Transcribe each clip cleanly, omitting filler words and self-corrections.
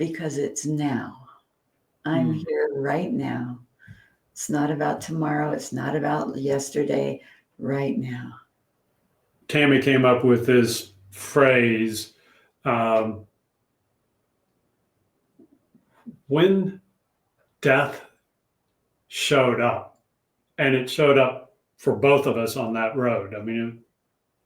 because it's now. I'm here right now. It's not about tomorrow. It's not about yesterday, right now. Tammy came up with this phrase, when death showed up, and it showed up for both of us on that road. I mean,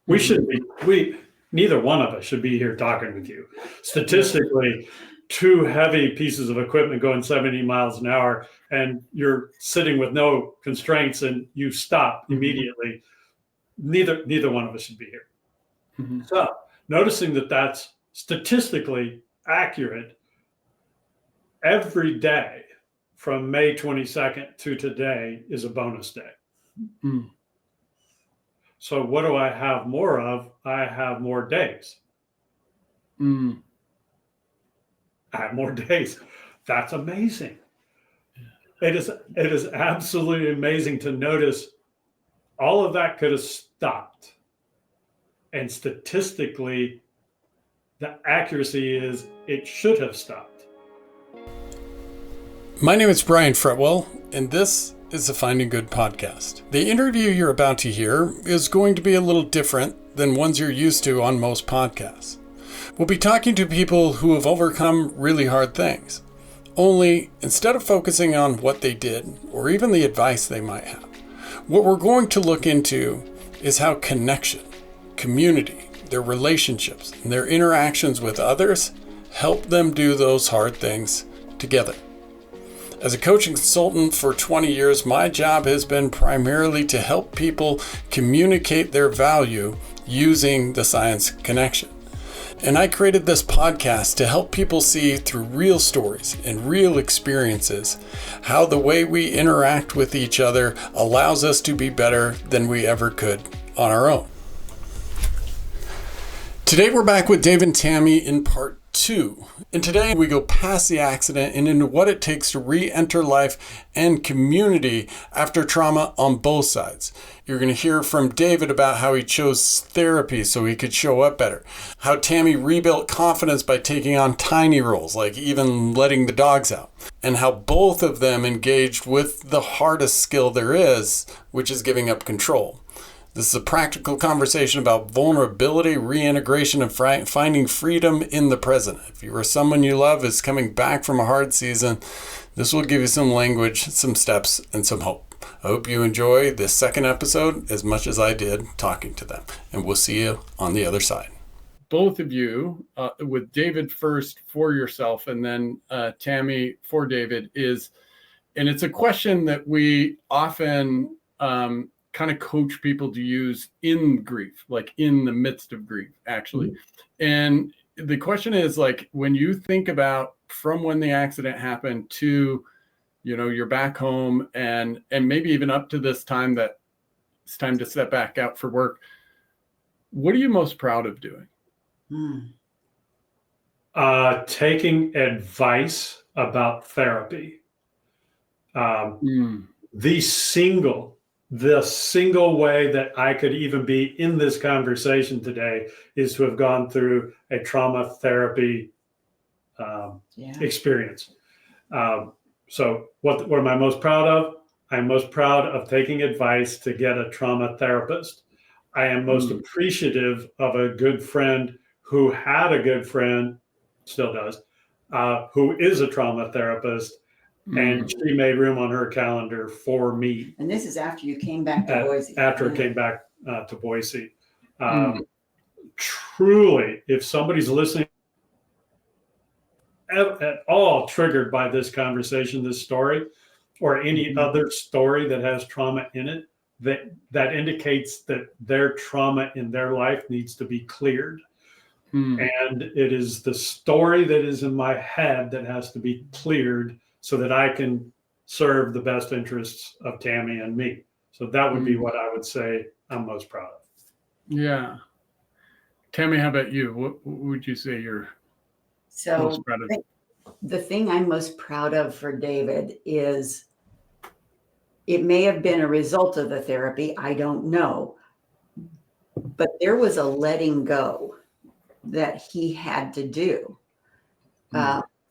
we shouldn't be, neither one of us should be here talking with you. Statistically, two heavy pieces of equipment going 70 miles an hour, and you're sitting with no constraints and you stop immediately. Neither one of us should be here. So noticing that that's statistically accurate, every day from May 22nd to today is a bonus day. So what do I have more of? I have more days. I have more days. That's amazing. It is absolutely amazing to notice all of that could have stopped. And statistically, the accuracy is it should have stopped. My name is Brian Fretwell, and this is the Finding Good podcast. The interview you're about to hear is going to be a little different than ones you're used to on most podcasts. We'll be talking to people who have overcome really hard things. Only, instead of focusing on what they did, or even the advice they might have, what we're going to look into is how connection, community, their relationships, and their interactions with others help them do those hard things together. As a coaching consultant for 20 years, my job has been primarily to help people communicate their value using the science connection. And I created this podcast to help people see through real stories and real experiences how the way we interact with each other allows us to be better than we ever could on our own. Today we're back with Dave and Tammy in part 2. And today we go past the accident and into what it takes to re-enter life and community after trauma on both sides. You're going to hear from David about how he chose therapy so he could show up better. How Tammy rebuilt confidence by taking on tiny roles, like even letting the dogs out. And how both of them engaged with the hardest skill there is, which is giving up control. This is a practical conversation about vulnerability, reintegration, and finding freedom in the present. If you or someone you love is coming back from a hard season, this will give you some language, some steps, and some hope. I hope you enjoy this second episode as much as I did talking to them. And we'll see you on the other side. Both of you, with David first for yourself, and then Tammy for David, and it's a question that we often kind of coach people to use in grief, like in the midst of grief, actually. And the question is, like, when you think about from when the accident happened to, you're back home and maybe even up to this time that it's time to step back out for work, what are you most proud of doing? Taking advice about therapy. The single way that I could even be in this conversation today is to have gone through a trauma therapy experience. So what am I most proud of? I'm most proud of taking advice to get a trauma therapist. I am most appreciative of a good friend who had a good friend, still does, who is a trauma therapist. And she made room on her calendar for me. And this is after you came back to Boise. After I came back to Boise. Truly, if somebody's listening at all triggered by this conversation, this story, or any other story that has trauma in it, that indicates that their trauma in their life needs to be cleared. And it is the story that is in my head that has to be cleared so that I can serve the best interests of Tammy and me. So that would be what I would say I'm most proud of. Yeah. Tammy, how about you? What would you say you're most proud of? The thing I'm most proud of for David is, it may have been a result of the therapy, I don't know, but there was a letting go that he had to do.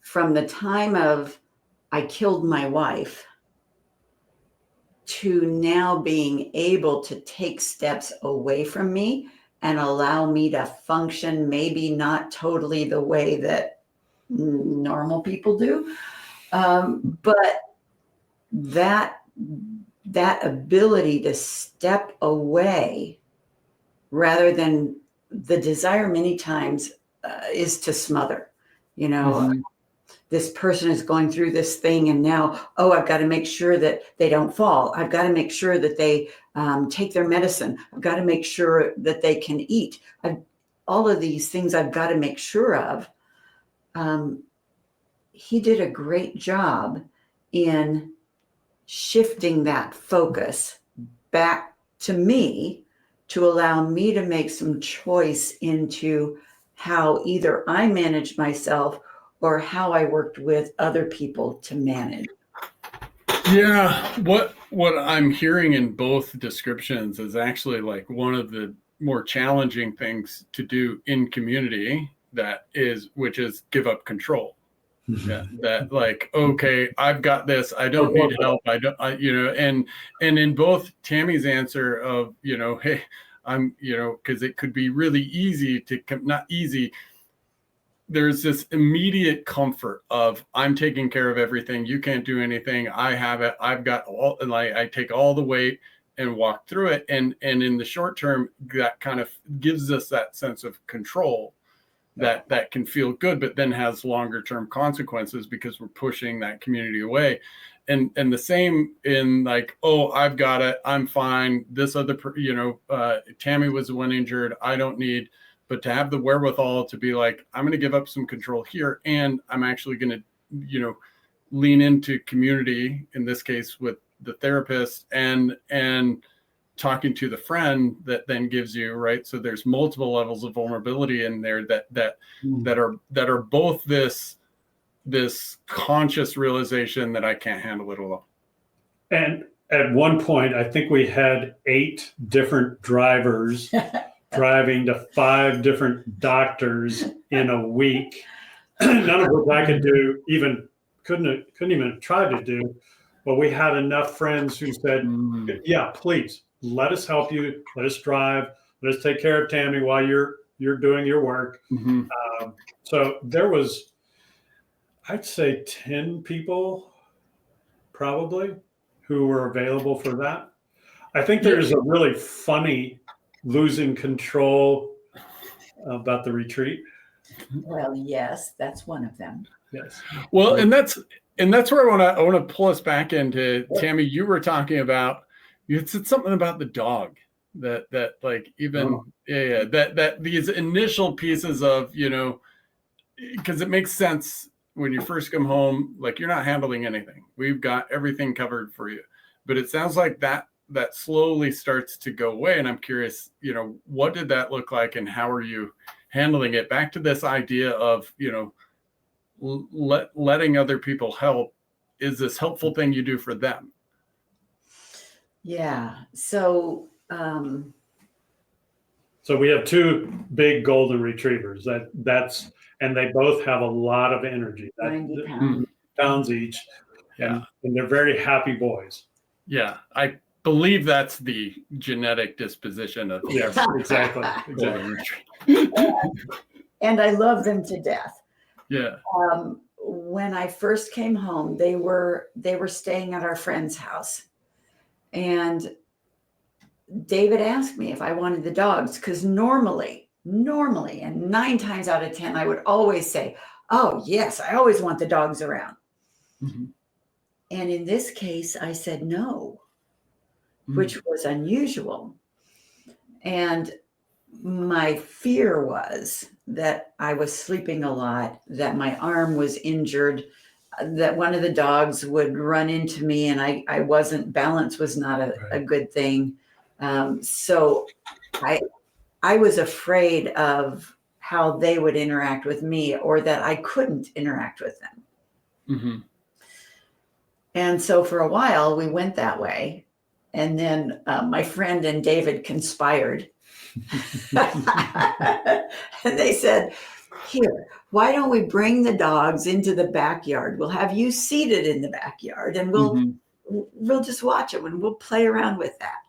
from the time of I killed my wife to now being able to take steps away from me and allow me to function, maybe not totally the way that normal people do, but that ability to step away rather than the desire many times is to smother, this person is going through this thing and now, I've got to make sure that they don't fall. I've got to make sure that they take their medicine. I've got to make sure that they can eat. All of these things I've got to make sure of. He did a great job in shifting that focus back to me to allow me to make some choice into how either I managed myself or how I worked with other people to manage. Yeah, what I'm hearing in both descriptions is actually like one of the more challenging things to do in community, which is give up control. Yeah, that like, okay, I've got this. I don't need help. And in both Tammy's answer of, hey, I'm, because it could be really easy not easy. There's this immediate comfort of I'm taking care of everything. You can't do anything. I have it. I've got all, and I take all the weight and walk through it. And in the short term, that kind of gives us that sense of control that can feel good, but then has longer term consequences because we're pushing that community away. And the same in like, I've got it. I'm fine. This other, Tammy was the one injured. I don't need. But to have the wherewithal to be like, I'm going to give up some control here, and I'm actually going to, lean into community, in this case with the therapist and talking to the friend that then gives you, right? So there's multiple levels of vulnerability in there that are both this conscious realization that I can't handle it alone. And at one point, I think we had 8 different drivers driving to 5 different doctors in a week, none of which I could do, couldn't even try to do. But we had enough friends who said, yeah, please let us help you. Let us drive. Let us take care of Tammy while you're doing your work. Mm-hmm. So there was, I'd say 10 people probably who were available for that. I think there's a really funny losing control about the retreat. Well, yes, that's one of them. Yes. Well, and that's where I want to pull us back into, Tammy, you were talking about, you said something about the dog that like even that these initial pieces of, because it makes sense when you first come home, like you're not handling anything. We've got everything covered for you. But it sounds like that slowly starts to go away. And I'm curious, what did that look like and how are you handling it? Back to this idea of, letting other people help is this helpful thing you do for them. Yeah. So we have 2 big golden retrievers and they both have a lot of energy. 90 pounds each. Yeah. And they're very happy boys. Yeah. I believe that's the genetic disposition of yes, exactly. And I love them to death. Yeah. When I first came home, they were staying at our friend's house, and David asked me if I wanted the dogs, because normally, and 9 times out of 10, I would always say, "Oh yes, I always want the dogs around." Mm-hmm. And in this case, I said no. Which was unusual. And my fear was that I was sleeping a lot, that my arm was injured, that one of the dogs would run into me and I wasn't, balance was not a good thing. So I was afraid of how they would interact with me or that I couldn't interact with them. Mm-hmm. And so for a while we went that way. And then my friend and David conspired. And they said, "Here, why don't we bring the dogs into the backyard? We'll have you seated in the backyard and we'll just watch them and we'll play around with that.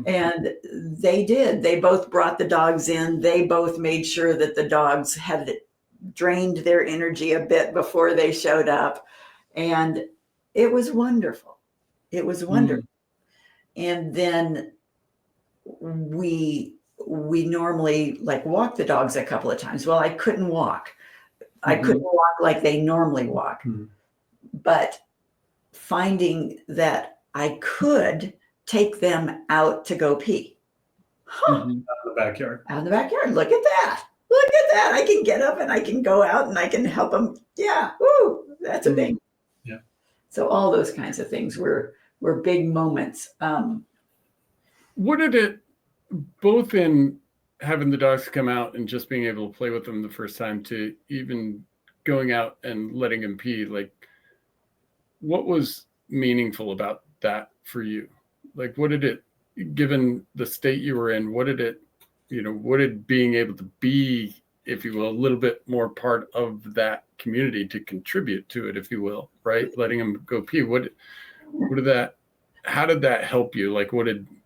And they did. They both brought the dogs in. They both made sure that the dogs had drained their energy a bit before they showed up. And it was wonderful. It was wonderful. And then we normally like walk the dogs a couple of times. Well, I couldn't walk. I couldn't walk like they normally walk. But finding that I could take them out to go pee. Out in the backyard. Out in the backyard. Look at that. Look at that. I can get up and I can go out and I can help them. Yeah. Woo. That's a big. Yeah. So all those kinds of things were big moments. What did it, both in having the dogs come out and just being able to play with them the first time to even going out and letting them pee, like what was meaningful about that for you? Like, what did it, given the state you were in, what did it, what did being able to be, if you will, a little bit more part of that community to contribute to it, if you will, right? Letting them go pee. How did that help you? Like,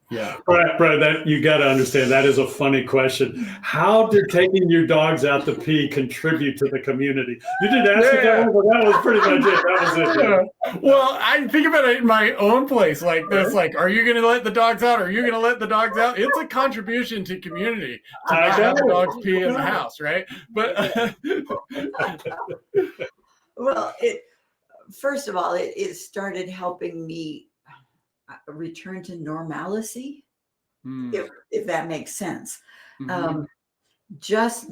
Right. That you got to understand. That is a funny question. How did taking your dogs out to pee contribute to the community? You didn't ask it that one, but that was pretty much it. That was it. Yeah. Well, I think about it in my own place like this. Like, are you going to let the dogs out? Are you going to let the dogs out? It's a contribution to community to not have the dogs pee in the house, right? But well, first of all, it started helping me return to normalcy, if that makes sense. Just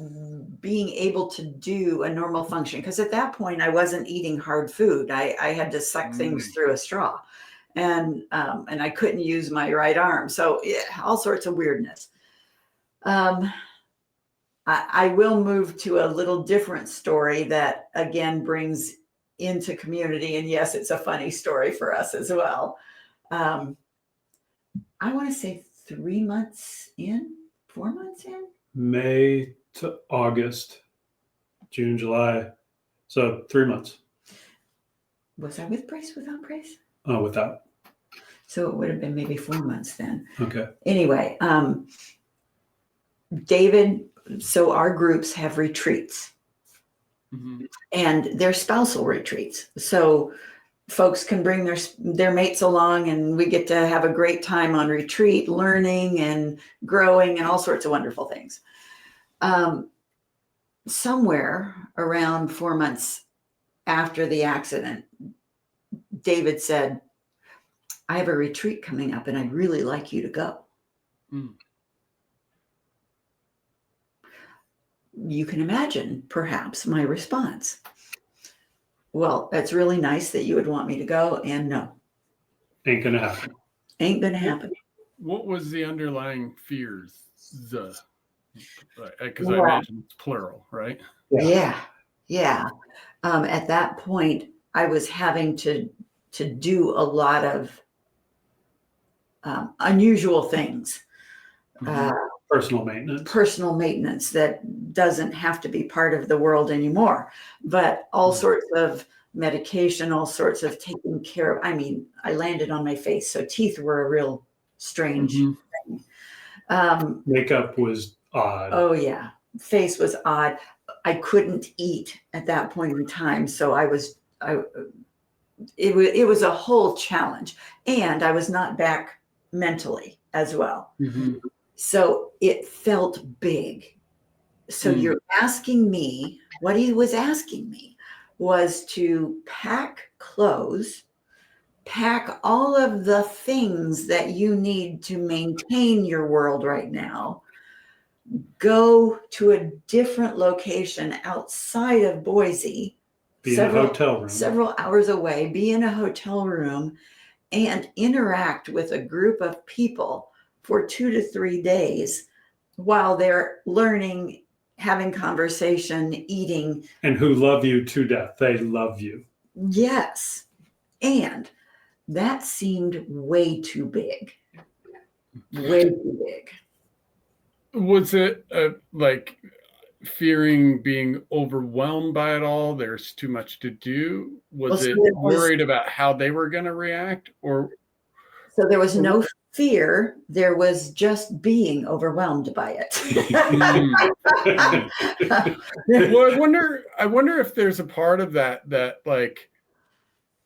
being able to do a normal function, because at that point I wasn't eating hard food. I had to suck things through a straw, and I couldn't use my right arm. So all sorts of weirdness. I will move to a little different story that again brings into community, and yes, it's a funny story for us as well. I want to say 3 months in, 4 months in. May to August, June, July. So 3 months. Was I with Brace, without Brace? Oh, without. So it would have been maybe 4 months then. Okay. Anyway, David, so our groups have retreats. And they're spousal retreats. So folks can bring their mates along and we get to have a great time on retreat, learning and growing and all sorts of wonderful things. Somewhere around 4 months after the accident, David said, I have a retreat coming up and I'd really like you to go. You can imagine perhaps my response. Well, that's really nice that you would want me to go, and no. Ain't gonna happen. Ain't gonna happen. What was the underlying fears? Because I imagine it's plural, right? Yeah. At that point, I was having to do a lot of unusual things. Personal maintenance that doesn't have to be part of the world anymore, but all sorts of medication, all sorts of taking care of. I mean, I landed on my face, so teeth were a real strange thing. Makeup was odd. Oh yeah, face was odd. I couldn't eat at that point in time, so it was a whole challenge, and I was not back mentally as well. So it felt big. So you're asking me, what he was asking me was to pack clothes, pack all of the things that you need to maintain your world right now, go to a different location outside of Boise, be in a hotel room, several hours away, be in a hotel room and interact with a group of people for 2 to 3 days while they're learning, having conversation, eating. And who love you to death. They love you. Yes. And that seemed way too big. Way too big. Was it like fearing being overwhelmed by it all? There's too much to do. Was so it it was- worried about how they were going to react, or So there was no fear. There was just being overwhelmed by it. Well, I wonder if there's a part of that like,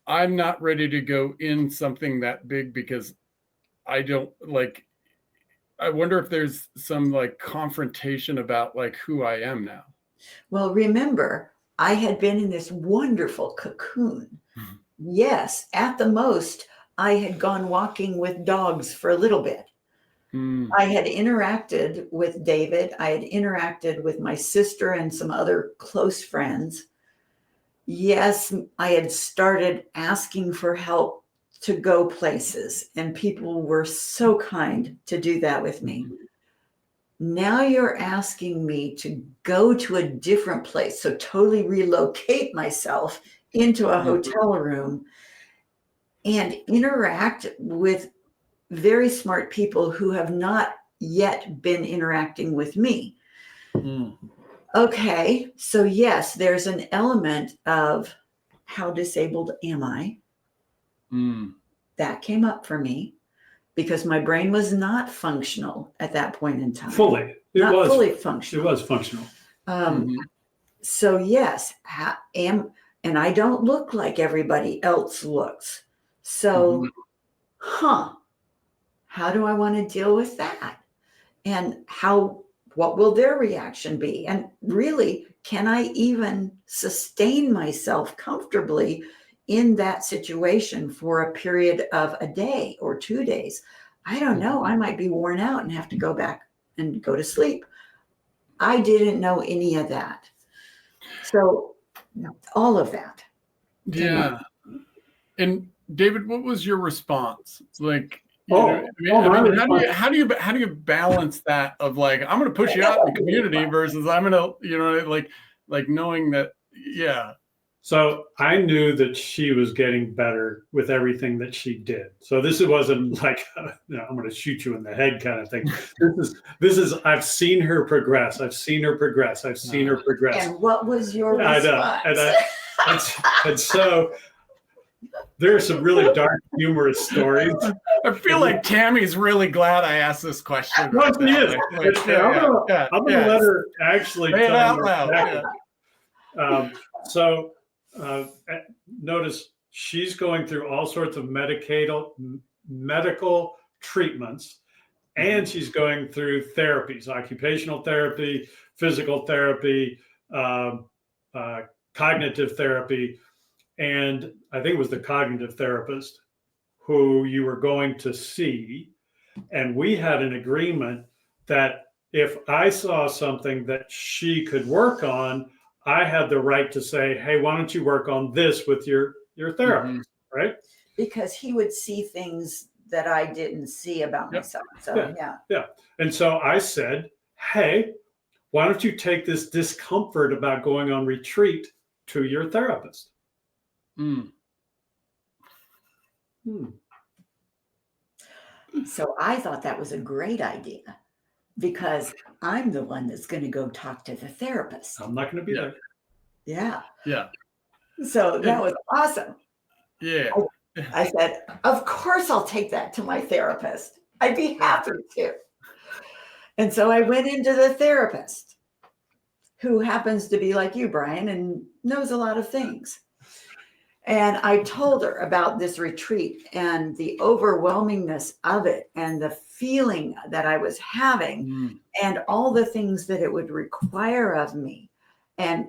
I'm not ready to go in something that big because I don't like. I wonder if there's some like confrontation about like who I am now. Well, remember, I had been in this wonderful cocoon. Mhm. Yes, at the most, I had gone walking with dogs for a little bit. I had interacted with David. I had interacted with my sister and some other close friends. Yes, I had started asking for help to go places, and people were so kind to do that with me. Now you're asking me to go to a different place, so totally relocate myself into a hotel room and interact with very smart people who have not yet been interacting with me. Okay, so yes, there's an element of how disabled am I? That came up for me because my brain was not functional at that point in time. Fully. Not fully It functional. was functional. So yes, and I don't look like everybody else looks. So, how do I want to deal with that? And what will their reaction be? And really, can I even sustain myself comfortably in that situation for a period of a day or 2 days? I don't know. I might be worn out and have to go back and go to sleep. I didn't know any of that. So all of that. Yeah. And David, what was your response? Like, how do you balance that of like, I'm going to push you out in the community versus I'm going to, like knowing that, yeah. So I knew that she was getting better with everything that she did. So this wasn't like, I'm going to shoot you in the head kind of thing. This is, I've seen her progress. I've seen her progress. And what was your response? And so there are some really dark, humorous stories. I feel like Tammy's really glad I asked this question. Well, she is. I'm going to let her actually say it tell out loud. So notice she's going through all sorts of medical treatments, and she's going through therapies, occupational therapy, physical therapy, cognitive therapy. And I think it was the cognitive therapist who you were going to see. And we had an agreement that if I saw something that she could work on, I had the right to say, hey, why don't you work on this with your therapist, right? Because he would see things that I didn't see about myself. So, yeah. And so I said, hey, why don't you take this discomfort about going on retreat to your therapist? So I thought that was a great idea because I'm the one that's going to go talk to the therapist. I'm not going to be there. Yeah. Yeah. So that was awesome. Yeah. I said, of course I'll take that to my therapist. I'd be happy to. And so I went into the therapist, who happens to be like you, Brian, and knows a lot of things. And I told her about this retreat and the overwhelmingness of it and the feeling that I was having and all the things that it would require of me, and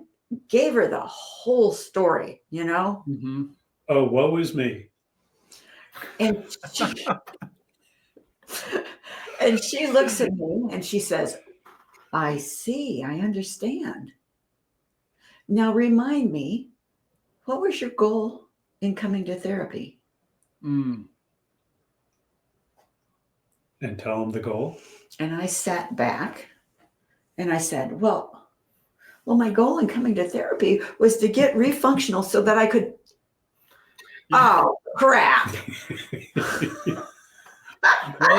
gave her the whole story, Oh, woe is me. And she looks at me and she says, I see, I understand. Now remind me, what was your goal in coming to therapy? And tell them the goal. And I sat back and I said, well, my goal in coming to therapy was to get refunctional so that I could. Oh, crap. Well,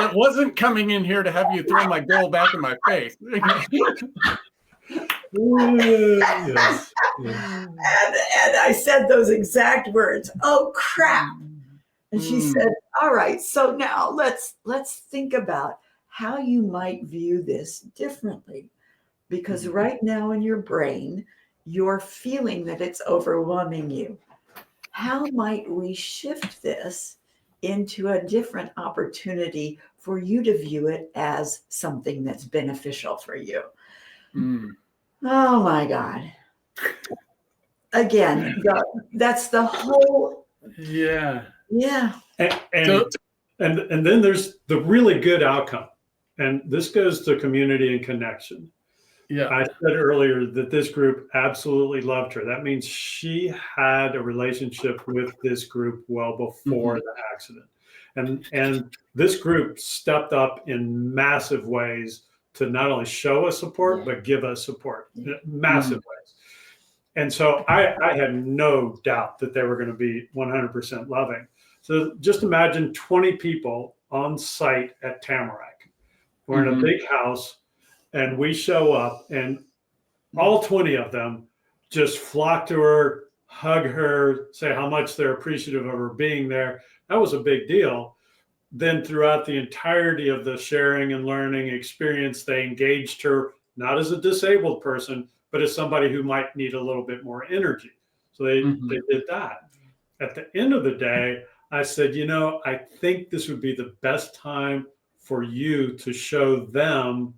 it wasn't coming in here to have you throw my goal back in my face. Yes. And I said those exact words. Oh crap. And she said, all right, so now let's think about how you might view this differently. Because right now in your brain, you're feeling that it's overwhelming you. How might we shift this into a different opportunity for you to view it as something that's beneficial for you? Oh my God. Again, that's the whole. Yeah. And then there's the really good outcome. And this goes to community and connection. Yeah. I said earlier that this group absolutely loved her. That means she had a relationship with this group well before the accident. And this group stepped up in massive ways to not only show us support, but give us support, massive ways. And so I had no doubt that they were going to be 100% loving. So just imagine 20 people on site at Tamarack. We're in a big house and we show up and all 20 of them just flock to her, hug her, say how much they're appreciative of her being there. That was a big deal. Then throughout the entirety of the sharing and learning experience, they engaged her, not as a disabled person, but as somebody who might need a little bit more energy. So they did that. At the end of the day, I said, I think this would be the best time for you to show them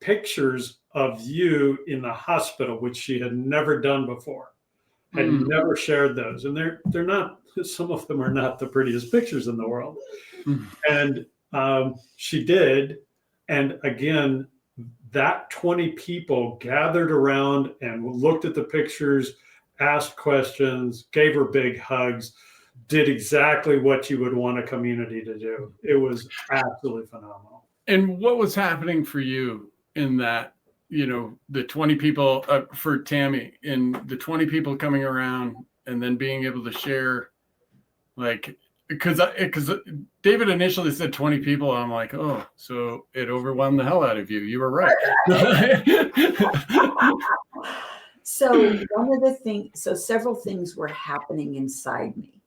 pictures of you in the hospital, which she had never done before, had never shared those. And they're not, some of them are not the prettiest pictures in the world. And she did. And again, that 20 people gathered around and looked at the pictures, asked questions, gave her big hugs, did exactly what you would want a community to do. It was absolutely phenomenal. And what was happening for you in that, the 20 people for Tammy, and the 20 people coming around and then being able to share, like, because David initially said 20 people. I'm like, oh, so it overwhelmed the hell out of you. You were right. So several things were happening inside me.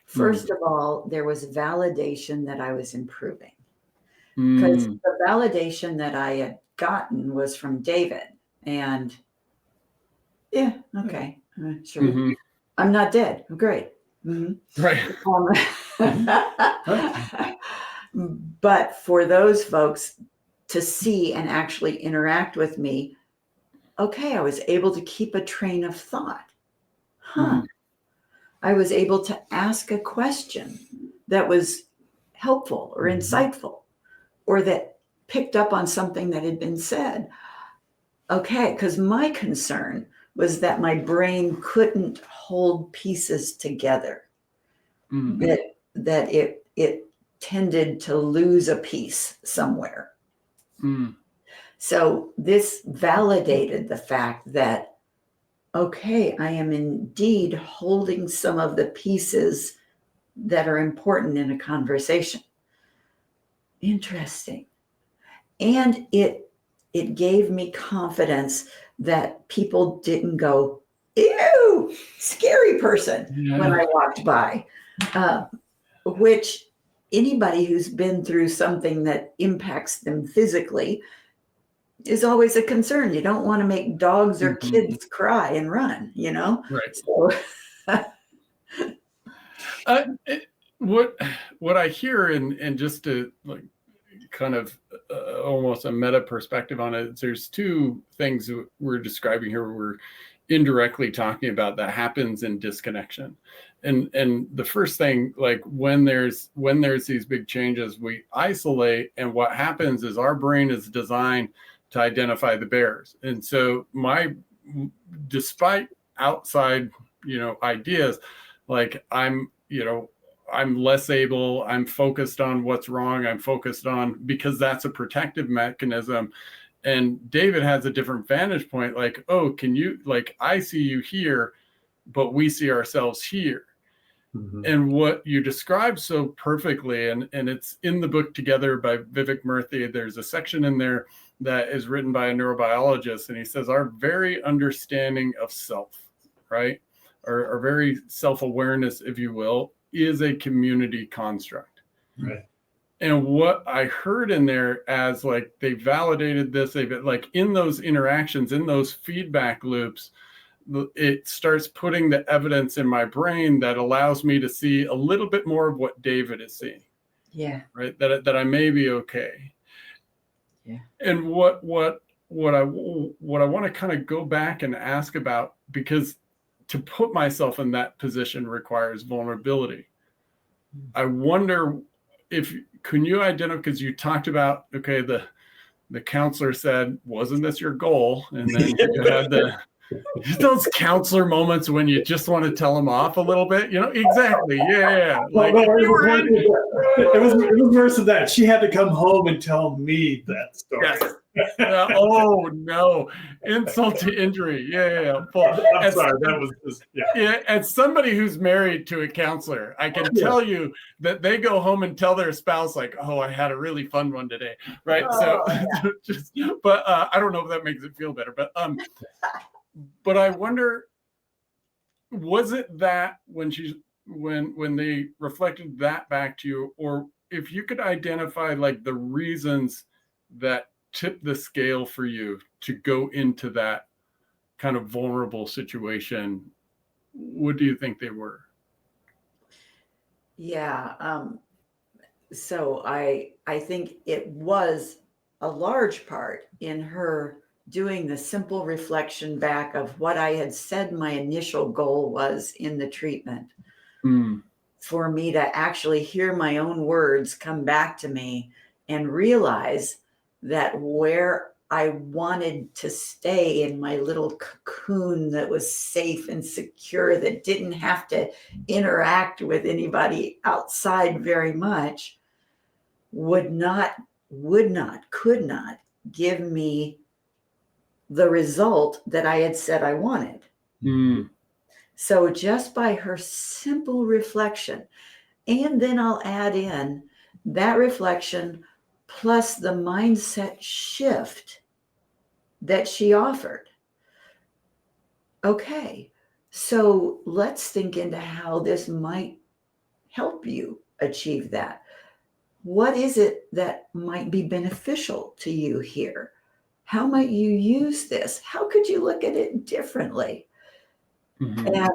First of all, there was validation that I was improving, because the validation that I had gotten was from David. And yeah, okay, sure. I'm not dead. Great. Right. But for those folks to see and actually interact with me, okay, I was able to keep a train of thought. I was able to ask a question that was helpful or insightful, or that picked up on something that had been said. Okay, because my concern was that my brain couldn't hold pieces together, that it tended to lose a piece somewhere. So this validated the fact that, okay, I am indeed holding some of the pieces that are important in a conversation. Interesting. And it gave me confidence that people didn't go, ew, scary person, when I walked by, which anybody who's been through something that impacts them physically is always a concern. You don't want to make dogs or kids cry and run, Right. So what I hear, and just to like kind of almost a meta perspective on it, there's two things that we're describing here. We're indirectly talking about that happens in disconnection. And the first thing, like when there's these big changes, we isolate, and what happens is our brain is designed to identify the bears. And so despite outside, ideas, like I'm less able, I'm focused on what's wrong, because that's a protective mechanism. And David has a different vantage point, like, oh, I see you here, but we see ourselves here. And what you described so perfectly, and it's in the book Together by Vivek Murthy, there's a section in there that is written by a neurobiologist, and he says our very understanding of self, right, our very self-awareness, if you will, is a community construct. Right. And what I heard in there as like they validated this, they've like in those interactions, in those feedback loops, it starts putting the evidence in my brain that allows me to see a little bit more of what David is seeing. Yeah. Right. That I may be okay. Yeah. And what I want to kind of go back and ask about, because to put myself in that position requires vulnerability. I wonder if, can you identify, because you talked about, okay, the counselor said, wasn't this your goal? And then you had those counselor moments when you just want to tell them off a little bit, exactly. Yeah. Like, no, it was worse than that. She had to come home and tell me that story. Yes. Oh no, insult to injury. Yeah. I'm sorry, that was just, yeah. As somebody who's married to a counselor, I can tell you that they go home and tell their spouse, like, "Oh, I had a really fun one today," right? Oh, But I don't know if that makes it feel better. But I wonder, was it that when they reflected that back to you, or if you could identify like the reasons that tip the scale for you to go into that kind of vulnerable situation, what do you think they were? Yeah. So I think it was a large part in her doing the simple reflection back of what I had said my initial goal was in the treatment. For me to actually hear my own words come back to me and realize that where I wanted to stay in my little cocoon that was safe and secure, that didn't have to interact with anybody outside very much, could not give me the result that I had said I wanted. So just by her simple reflection, and then I'll add in that reflection plus the mindset shift that she offered. Okay, so let's think into how this might help you achieve that. What is it that might be beneficial to you here? How might you use this? How could you look at it differently? And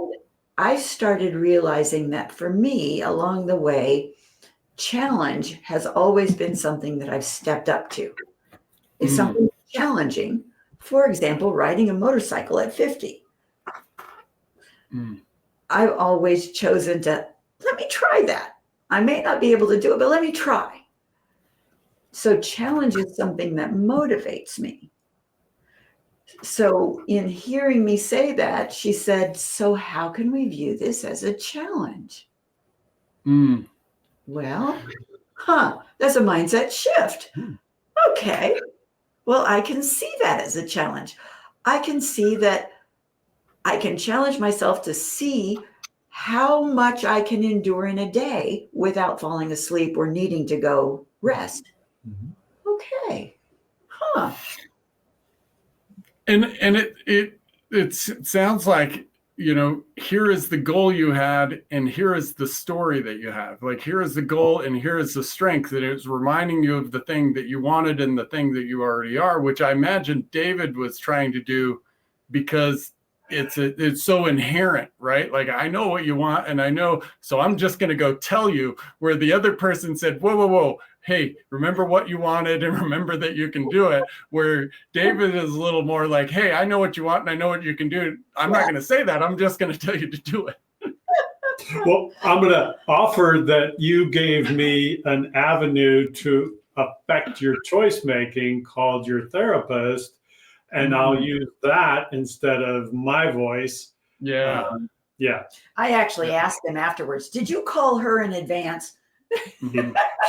I started realizing that for me, along the way, challenge has always been something that I've stepped up to. If something challenging, for example, riding a motorcycle at 50, I've always chosen to, let me try that. I may not be able to do it, but let me try. So challenge is something that motivates me. So in hearing me say that, she said, so how can we view this as a challenge? Well, that's a mindset shift. Okay. Well, I can see that as a challenge. I can see that I can challenge myself to see how much I can endure in a day without falling asleep or needing to go rest. Okay. And it sounds like, here is the goal you had, and here is the story that you have. Like, here is the goal, and here is the strength. And it's reminding you of the thing that you wanted and the thing that you already are, which I imagine David was trying to do, because it's so inherent, right? Like, I know what you want, and I know, so I'm just going to go tell you, where the other person said, whoa. Hey, remember what you wanted and remember that you can do it. Where David is a little more like, hey, I know what you want and I know what you can do. I'm not going to say that. I'm just going to tell you to do it. Well, I'm going to offer that you gave me an avenue to affect your choice making called your therapist, and I'll use that instead of my voice. Yeah. I actually asked him afterwards, did you call her in advance?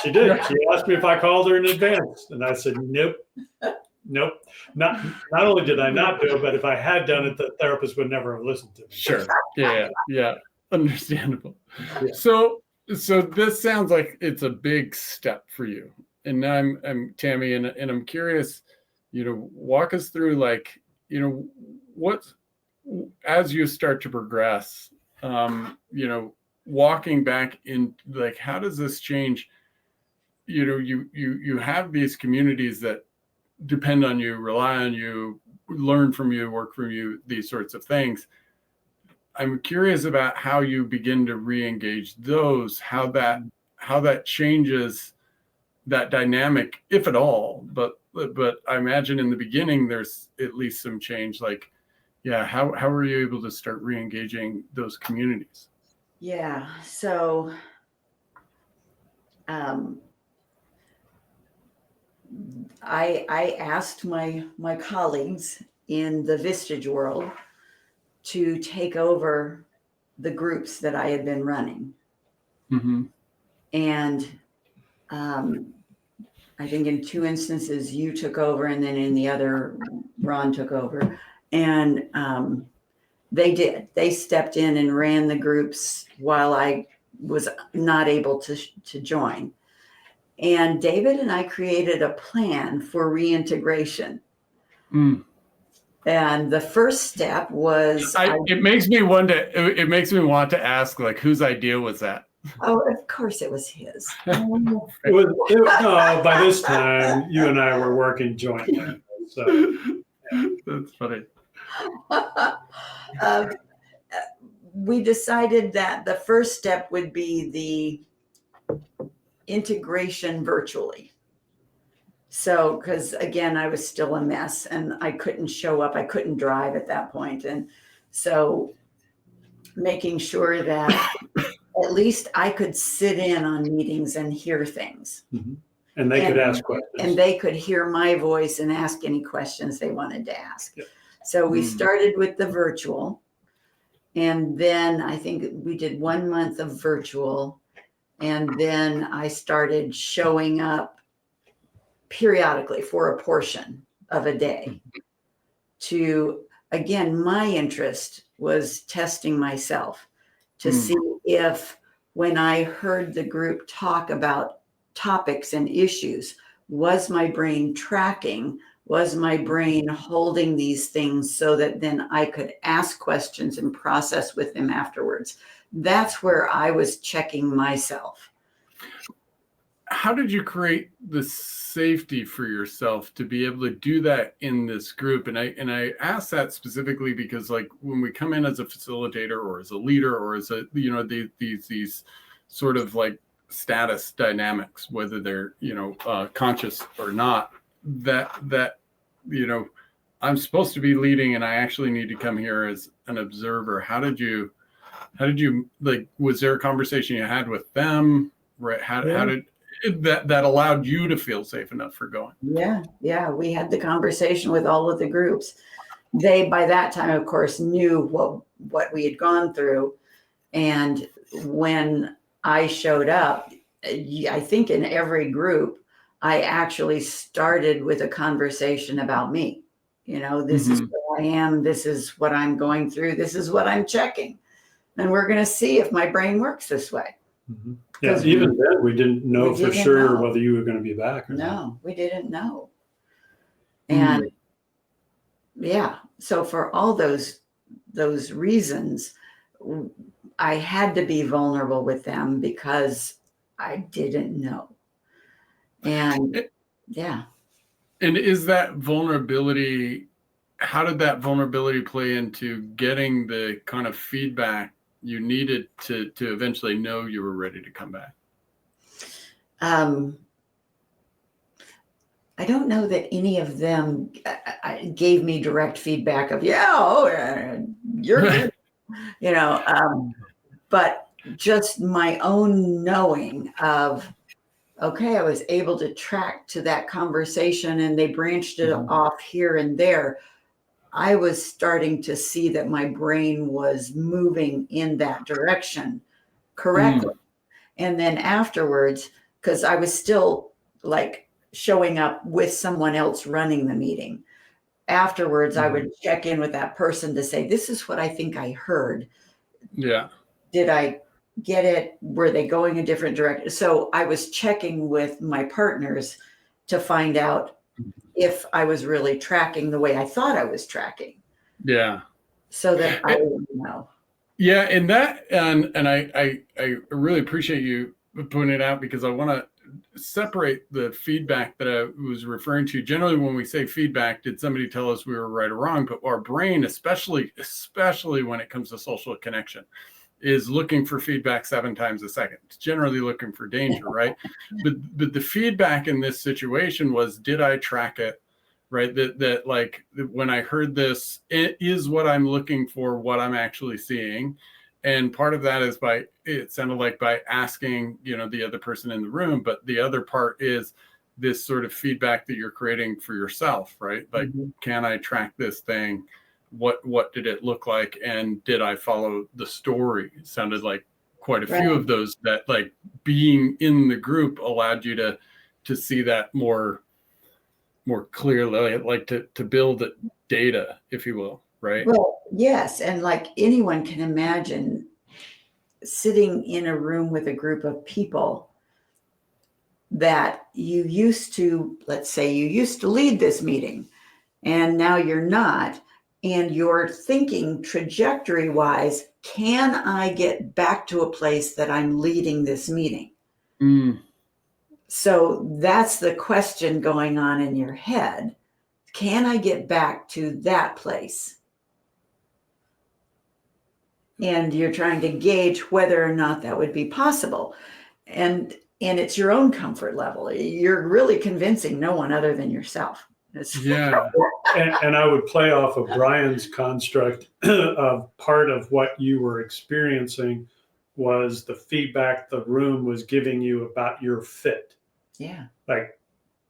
She did. She asked me if I called her in advance, and I said, nope. Not only did I not do it, but if I had done it, the therapist would never have listened to me. Sure. Yeah. Understandable. Yeah. So this sounds like it's a big step for you. And I'm Tammy, and I'm curious, walk us through, like, what, as you start to progress, walking back in, like, how does this change? You have these communities that depend on you, rely on you, learn from you, work from you, these sorts of things. I'm curious about how you begin to re-engage those, how that changes that dynamic, if at all. But I imagine in the beginning there's at least some change. Like, how were you able to start re-engaging those communities? Yeah. So I asked my colleagues in the Vistage world to take over the groups that I had been running. Mm-hmm. And I think in 2 instances you took over, and then in the other Ron took over. And they did. They stepped in and ran the groups while I was not able to join. And David and I created a plan for reintegration. Mm. And the first step was it makes me want to ask, like, whose idea was that? Oh, of course it was his. No, by this time you and I were working jointly. So that's funny. We decided that the first step would be the integration virtually. So, because again, I was still a mess and I couldn't show up. I couldn't drive at that point. And so making sure that at least I could sit in on meetings and hear things. Mm-hmm. And they could ask questions. And they could hear my voice and ask any questions they wanted to ask. Yep. So we started with the virtual. And then I think we did 1 month of virtual. And then I started showing up periodically for a portion of a day to, again, my interest was testing myself to see if, when I heard the group talk about topics and issues, was my brain tracking? Was my brain holding these things so that then I could ask questions and process with them afterwards? That's where I was checking myself. How did you create the safety for yourself to be able to do that in this group? And I ask that specifically because, like, when we come in as a facilitator or as a leader or as a, these sort of like status dynamics, whether they're, conscious or not, that I'm supposed to be leading and I actually need to come here as an observer. How did you like, was there a conversation you had with them? Right. How did that allowed you to feel safe enough for going? Yeah. We had the conversation with all of the groups. They, by that time, of course, knew what we had gone through. And when I showed up, I think in every group, I actually started with a conversation about me. This is who I am. This is what I'm going through. This is what I'm checking. And we're going to see if my brain works this way. Mm-hmm. Yeah, even then we didn't know for sure whether you were going to be back or not. No, we didn't know. And so for all those reasons, I had to be vulnerable with them because I didn't know. And And is that vulnerability, how did that vulnerability play into getting the kind of feedback you needed to eventually know you were ready to come back? I don't know that any of them gave me direct feedback of, you're good, but just my own knowing of, okay, I was able to track to that conversation and they branched it off here and there. I was starting to see that my brain was moving in that direction correctly. And then afterwards, because I was still like showing up with someone else running the meeting, afterwards, I would check in with that person to say, this is what I think I heard. Yeah. Did I get it? Were they going a different direction? So I was checking with my partners to find out, if I was really tracking the way I thought I was tracking, Yeah. so that I would know. Yeah, and that and I really appreciate you pointing it out, because I want to separate the feedback that I was referring to. Generally, when we say feedback, did somebody tell us we were right or wrong? But our brain, especially when it comes to social connection, is looking for feedback 7 times a second. It's generally looking for danger, right? but the feedback in this situation was, did I track it? Right. That like when I heard this, it is what I'm looking for, what I'm actually seeing. And part of that is it sounded like by asking, the other person in the room, but the other part is this sort of feedback that you're creating for yourself, right? Like, can I track this thing? What did it look like? And did I follow the story? It sounded like quite a few of those, that like being in the group allowed you to see that more clearly, like to build data, if you will, right? Well, yes. And like anyone can imagine sitting in a room with a group of people that let's say you used to lead this meeting, and now you're not. And you're thinking trajectory wise, can I get back to a place that I'm leading this meeting? So that's the question going on in your head. Can I get back to that place? And you're trying to gauge whether or not that would be possible. And it's your own comfort level. You're really convincing no one other than yourself. Yeah. And I would play off of Brian's construct of part of what you were experiencing was the feedback the room was giving you about your fit. Yeah. Like,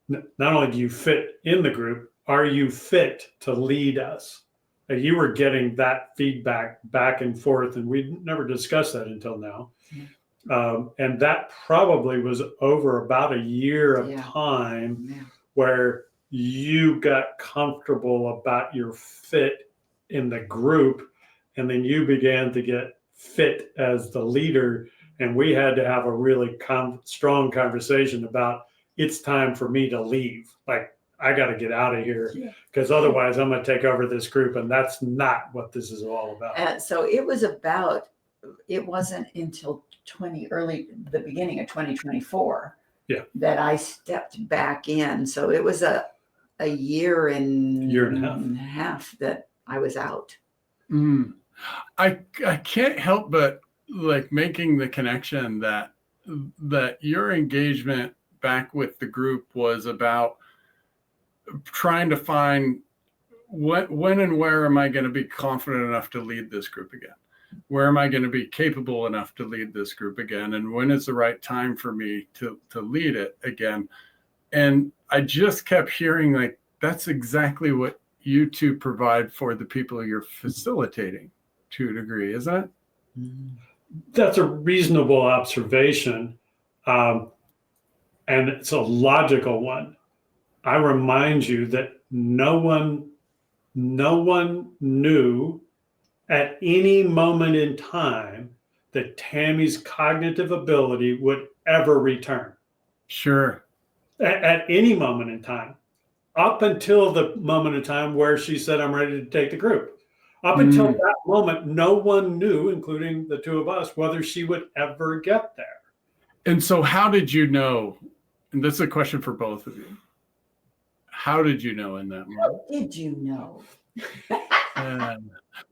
not only do you fit in the group, are you fit to lead us? Like, you were getting that feedback back and forth, and we never discussed that until now. And that probably was over about a year of time where you got comfortable about your fit in the group, and then you began to get fit as the leader, and we had to have a really strong conversation about, it's time for me to leave. Like, I got to get out of here, because otherwise I'm going to take over this group, and that's not what this is all about. So it wasn't until the beginning of 2024 that I stepped back in. So it was a year and a half that I was out. I can't help but like making the connection that your engagement back with the group was about trying to find when and where am I going to be confident enough to lead this group again? Where am I going to be capable enough to lead this group again? And when is the right time for me to lead it again? And I just kept hearing, like, that's exactly what you two provide for the people you're facilitating to a degree, isn't it? That's a reasonable observation. And it's a logical one. I remind you that no one knew at any moment in time that Tammy's cognitive ability would ever return. Sure. At any moment in time, up until the moment in time where she said, I'm ready to take the group. Up until that moment, no one knew, including the two of us, whether she would ever get there. And so how did you know? And this is a question for both of you. How did you know in that moment? How did you know?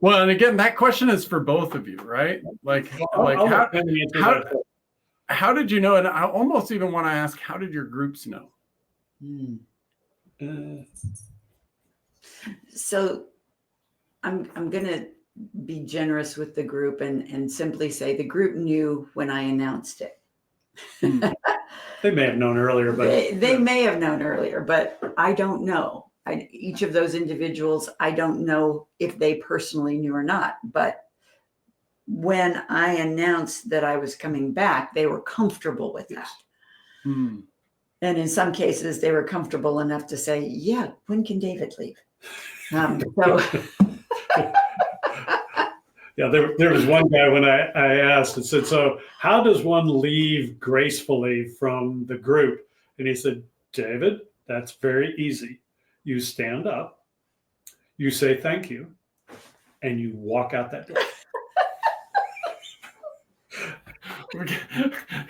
Well, and again, that question is for both of you, right? Like how did you know? And I almost even want to ask, how did your groups know? So I'm going to be generous with the group and simply say the group knew when I announced it. They may have known earlier, but they may have known earlier, but I don't know. Each of those individuals, I don't know if they personally knew or not. But when I announced that I was coming back, they were comfortable with that. And in some cases, they were comfortable enough to say, yeah, when can David leave? Yeah, there was one guy when I asked and said, so how does one leave gracefully from the group? And he said, David, that's very easy. you stand up, you say thank you, and you walk out that door.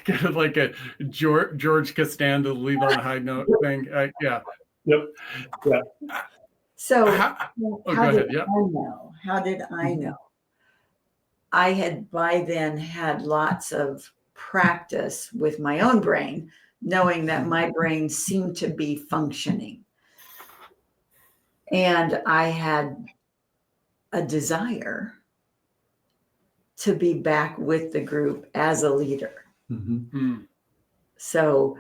Kind of like a George Costanza leave on a high note thing. Yeah. Yep. Yeah. So Go how ahead. did Yeah. I know? How did I Mhm. know? I had by then had lots of practice with my own brain, knowing that my brain seemed to be functioning. And I had a desire to be back with the group as a leader. Mm. So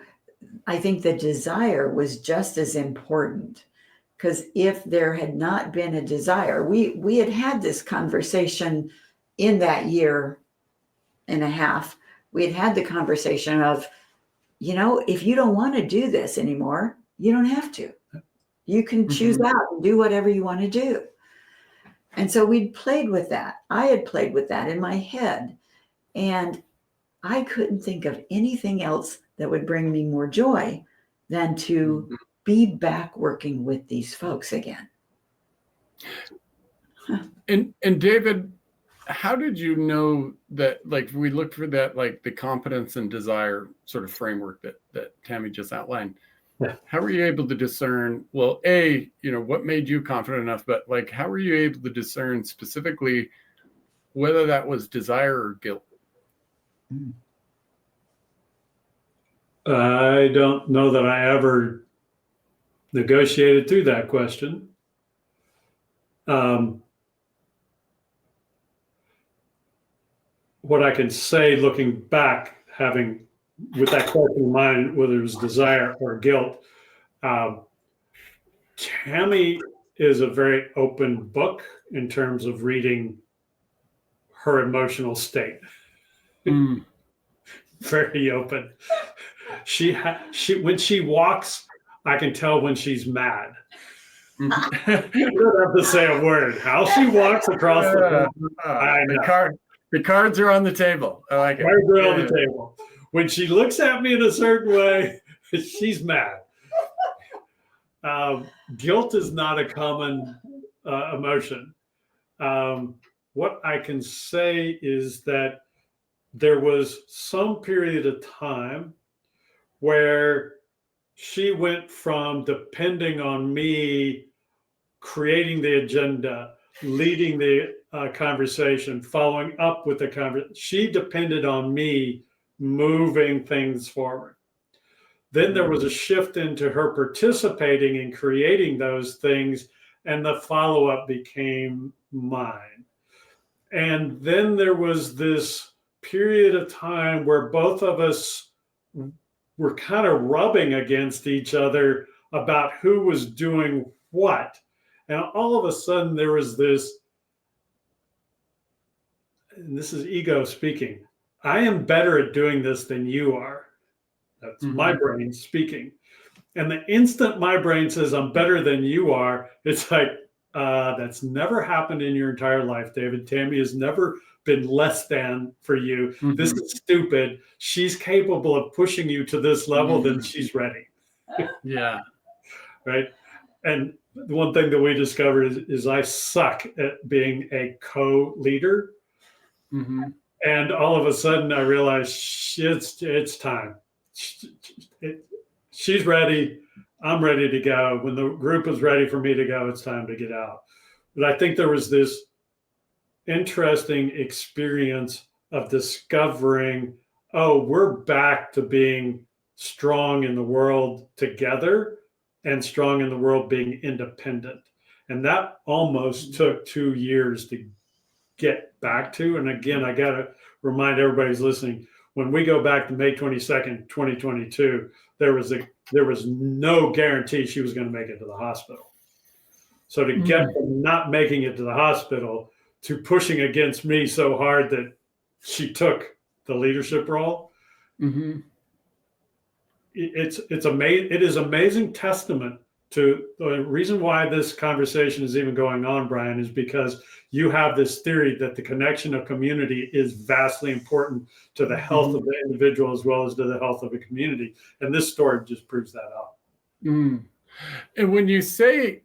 I think the desire was just as important, because if there had not been a desire, we had this conversation in that year and a half. We had the conversation of, if you don't want to do this anymore, you don't have to. You can choose out and do whatever you want to do. And so we'd played with that. I had played with that in my head. And I couldn't think of anything else that would bring me more joy than to be back working with these folks again. And David, how did you know that, like, we looked for that, like the competence and desire sort of framework that Tammy just outlined? Yeah. How were you able to discern, well, what made you confident enough, but like, how were you able to discern specifically whether that was desire or guilt? I don't know that I ever negotiated through that question. What I can say looking back, having with that question in mind, whether it was desire or guilt, Tammy is a very open book in terms of reading her emotional state. Very open. She when she walks, I can tell when she's mad. You don't have to say a word. How she walks across the room, the cards are on the table. I like it. Cards are on the table. When she looks at me in a certain way, she's mad. Guilt is not a common emotion. What I can say is that there was some period of time where she went from depending on me creating the agenda, leading the conversation, following up with the conversation. She depended on me moving things forward. Then there was a shift into her participating in creating those things, and the follow-up became mine. And then there was this period of time where both of us were kind of rubbing against each other about who was doing what. And all of a sudden there was this, and this is ego speaking, I am better at doing this than you are. That's my brain speaking. And the instant my brain says I'm better than you are, it's like, that's never happened in your entire life, David. Tammy has never been less than for you. This is stupid. She's capable of pushing you to this level, then she's ready. Yeah. Right. And the one thing that we discovered is I suck at being a co-leader. And all of a sudden I realized it's time. She's ready. I'm ready to go. When the group is ready for me to go, it's time to get out. But I think there was this interesting experience of discovering, we're back to being strong in the world together and strong in the world being independent. And that almost took 2 years to get back to. And again, I got to remind everybody who's listening, when we go back to May 22nd, 2022, there was no guarantee she was going to make it to the hospital. So to get from not making it to the hospital to pushing against me so hard that she took the leadership role, it's amazing. It is amazing testament to the reason why this conversation is even going on, Brian, is because you have this theory that the connection of community is vastly important to the health of the individual as well as to the health of a community. And this story just proves that out. And when you say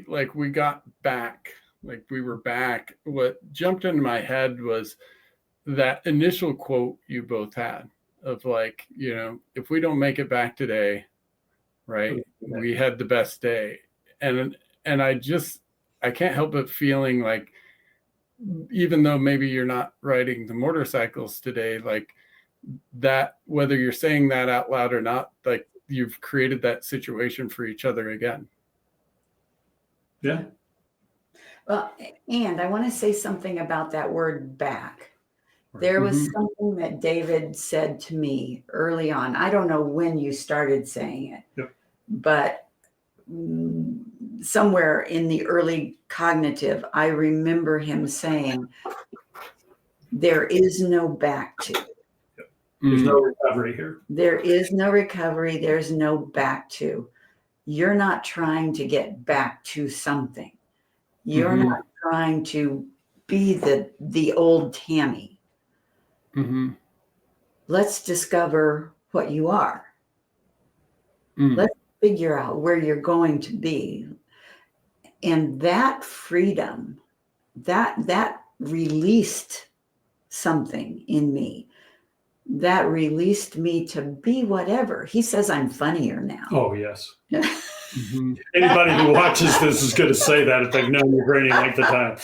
like we got back, like we were back, what jumped into my head was that initial quote you both had of like, if we don't make it back today, right, we had the best day. And I can't help but feeling like, even though maybe you're not riding the motorcycles today, like that, whether you're saying that out loud or not, like you've created that situation for each other again. Yeah. Well, and I want to say something about that word back. There was something that David said to me early on. I don't know when you started saying it, Yep. but somewhere in the early cognitive, I remember him saying, there is no back to. Yep. There's no recovery here. There is no recovery. There's no back to. You're not trying to get back to something. You're not trying to be the old Tammy. Let's discover what you are. Let's figure out where you're going to be. And that freedom, that released something in me. That released me to be whatever. He says I'm funnier now. Oh, yes. Anybody who watches this is going to say that if they've known you for any length of time.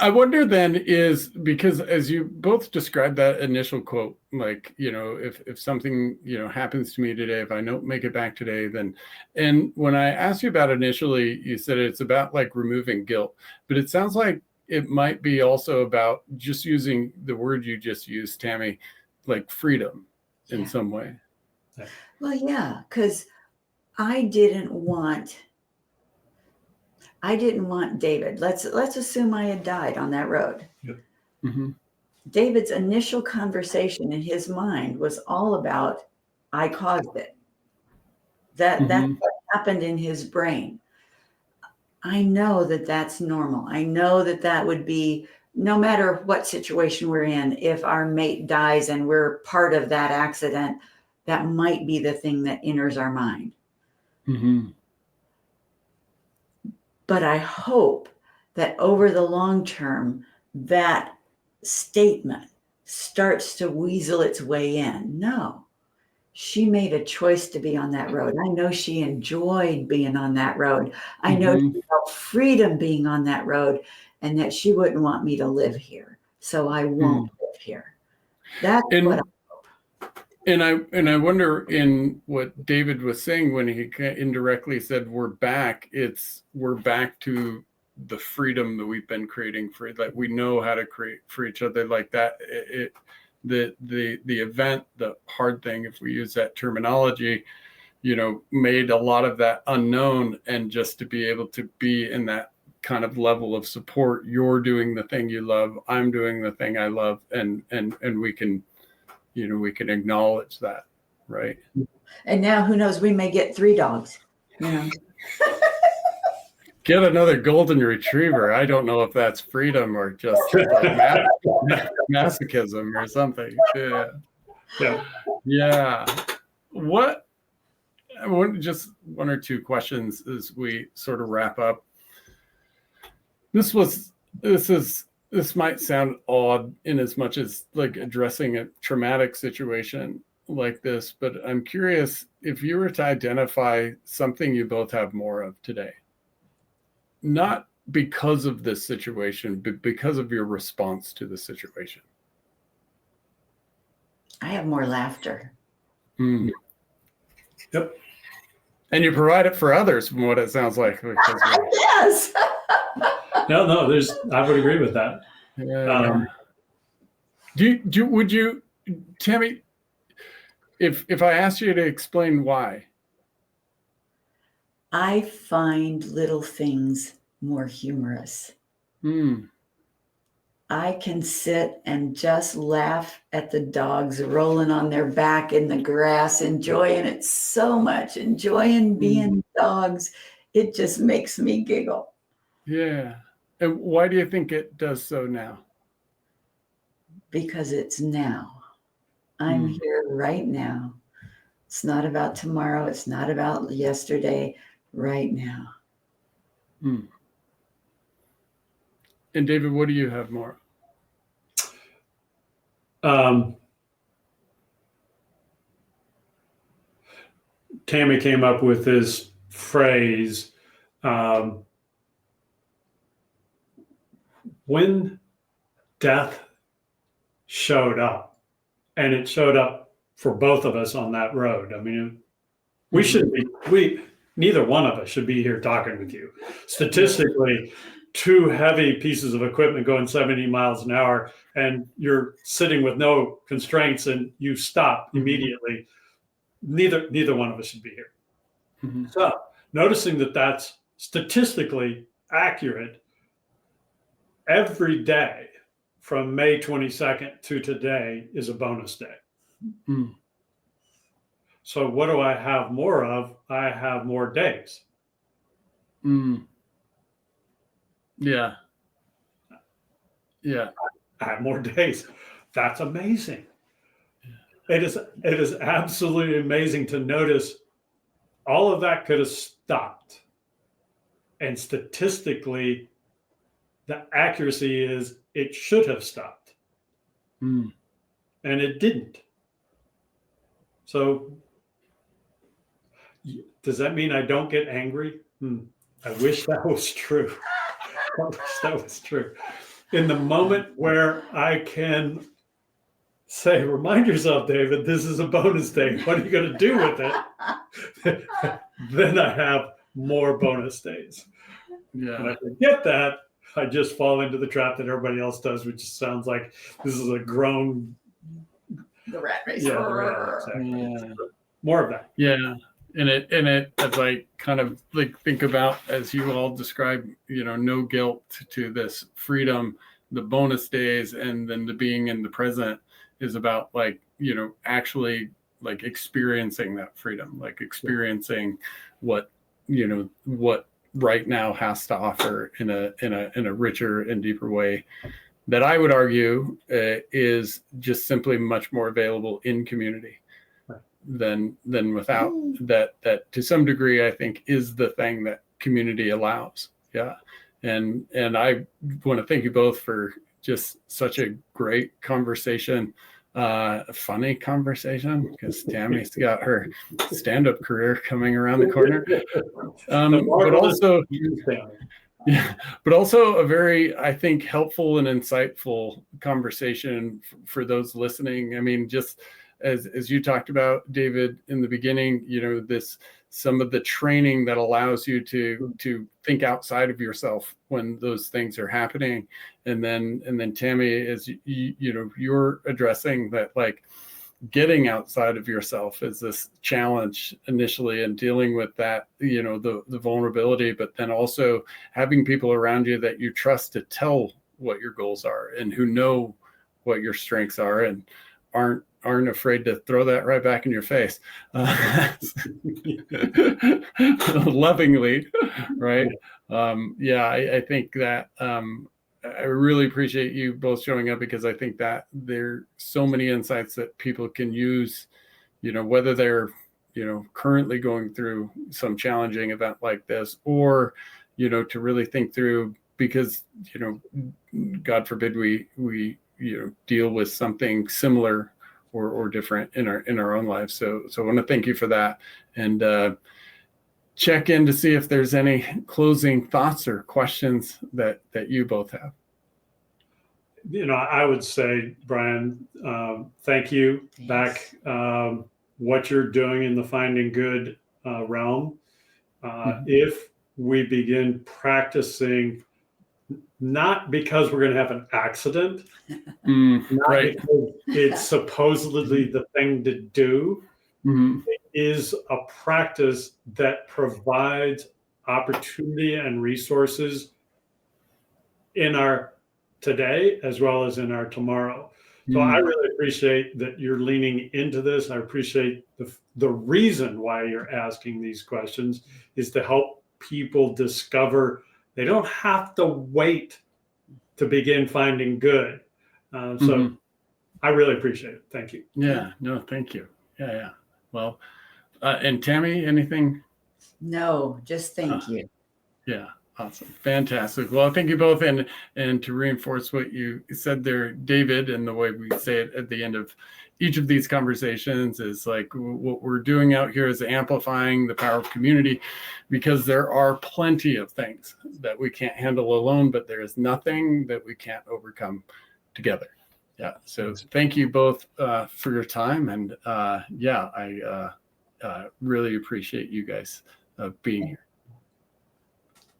I wonder then, is because as you both described that initial quote, like, if something, happens to me today, if I don't make it back today, then, and when I asked you about initially, you said it's about like removing guilt, but it sounds like it might be also about just using the word you just used, Tammy, like freedom in some way. Well, yeah, because I didn't want David. Let's assume I had died on that road. Yep. David's initial conversation in his mind was all about, I caused it. That's what happened in his brain. I know that that's normal. I know that would be, no matter what situation we're in, if our mate dies and we're part of that accident, that might be the thing that enters our mind. But I hope that over the long term, that statement starts to weasel its way in. No, she made a choice to be on that road. I know she enjoyed being on that road. I know she felt freedom being on that road, and that she wouldn't want me to live here. So I won't live here. That's what And I wonder, in what David was saying when he indirectly said we're back, we're back to the freedom that we've been creating for, that we know how to create for each other, like that. The event, the hard thing, if we use that terminology, made a lot of that unknown, and just to be able to be in that kind of level of support. You're doing the thing you love, I'm doing the thing I love, and we can, we can acknowledge that, right? And now, who knows, we may get 3 dogs, Get another golden retriever. I don't know if that's freedom or just like masochism or something. Yeah. What? I want just 1 or 2 questions as we sort of wrap up. This might sound odd in as much as like addressing a traumatic situation like this, but I'm curious if you were to identify something you both have more of today, not because of this situation, but because of your response to the situation. I have more laughter. Yep. And you provide it for others, from what it sounds like. Yes. No, I would agree with that. Would you, Tammy, if I asked you to explain why? I find little things more humorous. I can sit and just laugh at the dogs rolling on their back in the grass, enjoying it so much, enjoying being dogs. It just makes me giggle. Yeah. And why do you think it does so now? Because it's now. I'm here right now. It's not about tomorrow. It's not about yesterday, right now. Mm. And David, what do you have more? Tammy came up with this phrase, when death showed up, and it showed up for both of us on that road. I mean, we shouldn't be, neither one of us should be here talking with you. Statistically, two heavy pieces of equipment going 70 miles an hour, and you're sitting with no constraints and you stop immediately. Neither one of us should be here. Mm-hmm. So noticing that that's statistically accurate, every day from May 22nd to today is a bonus day. Mm. So what do I have more of? I have more days. Mm. Yeah. Yeah. I have more days. That's amazing. It is absolutely amazing to notice all of that could have stopped. And statistically, the accuracy is it should have stopped. Mm. And it didn't. So does that mean I don't get angry? I wish that was true. I wish that was true. In the moment where I can say, remind yourself, David, this is a bonus day. What are you going to do with it? Then I have more bonus days. Yeah. And I forget that, I just fall into the trap that everybody else does, which sounds like this is a grown. The rat race. Yeah, the rat, exactly. Yeah. More of that. Yeah. And it, as I kind of like think about, as you all describe, no guilt to this freedom, the bonus days, and then the being in the present is about actually like experiencing that freedom, like experiencing what right now has to offer in a richer and deeper way that I would argue is just simply much more available in community than without. That to some degree I think is the thing that community allows. Yeah. And I want to thank you both for just such a great conversation, a funny conversation, because Tammy's got her stand-up career coming around the corner. But also a very, I think, helpful and insightful conversation for those listening. I mean, just as you talked about, David, in the beginning, some of the training that allows you to think outside of yourself when those things are happening. And then Tammy, as you're addressing that, like getting outside of yourself is this challenge initially, and dealing with that, the vulnerability, but then also having people around you that you trust to tell what your goals are and who know what your strengths are and aren't afraid to throw that right back in your face, lovingly, right? I think that I really appreciate you both showing up, because I think that there are so many insights that people can use, whether they're, currently going through some challenging event like this, or, to really think through, because, God forbid we deal with something similar or different in our own lives. So I want to thank you for that, and check in to see if there's any closing thoughts or questions that you both have. I would say, Brian, thank you. Thanks. Back what you're doing in the finding good realm. If we begin practicing, not because we're going to have an accident, not right, because it's supposedly the thing to do, it is a practice that provides opportunity and resources in our today as well as in our tomorrow. So I really appreciate that you're leaning into this. I appreciate the reason why you're asking these questions is to help people discover they don't have to wait to begin finding good. So I really appreciate it. Thank you. Yeah, no, thank you. Yeah. Well, And Tammy, anything? No, just thank you. Yeah, awesome. Fantastic. Well, thank you both. And to reinforce what you said there, David, and the way we say it at the end of each of these conversations is like what we're doing out here is amplifying the power of community, because there are plenty of things that we can't handle alone, but there is nothing that we can't overcome together. Yeah. So thank you both for your time. And I really appreciate you guys being here.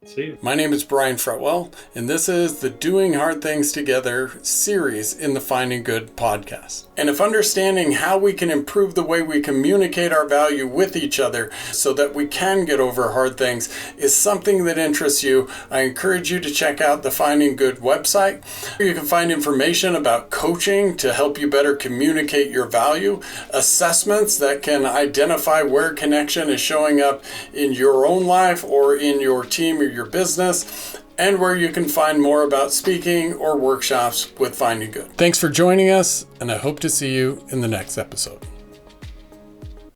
See you. My name is Brian Fretwell, and this is the Doing Hard Things Together series in the Finding Good podcast. And if understanding how we can improve the way we communicate our value with each other so that we can get over hard things is something that interests you, I encourage you to check out the Finding Good website. You can find information about coaching to help you better communicate your value, assessments that can identify where connection is showing up in your own life or in your team or your business, and where you can find more about speaking or workshops with Finding Good. Thanks for joining us, and I hope to see you in the next episode.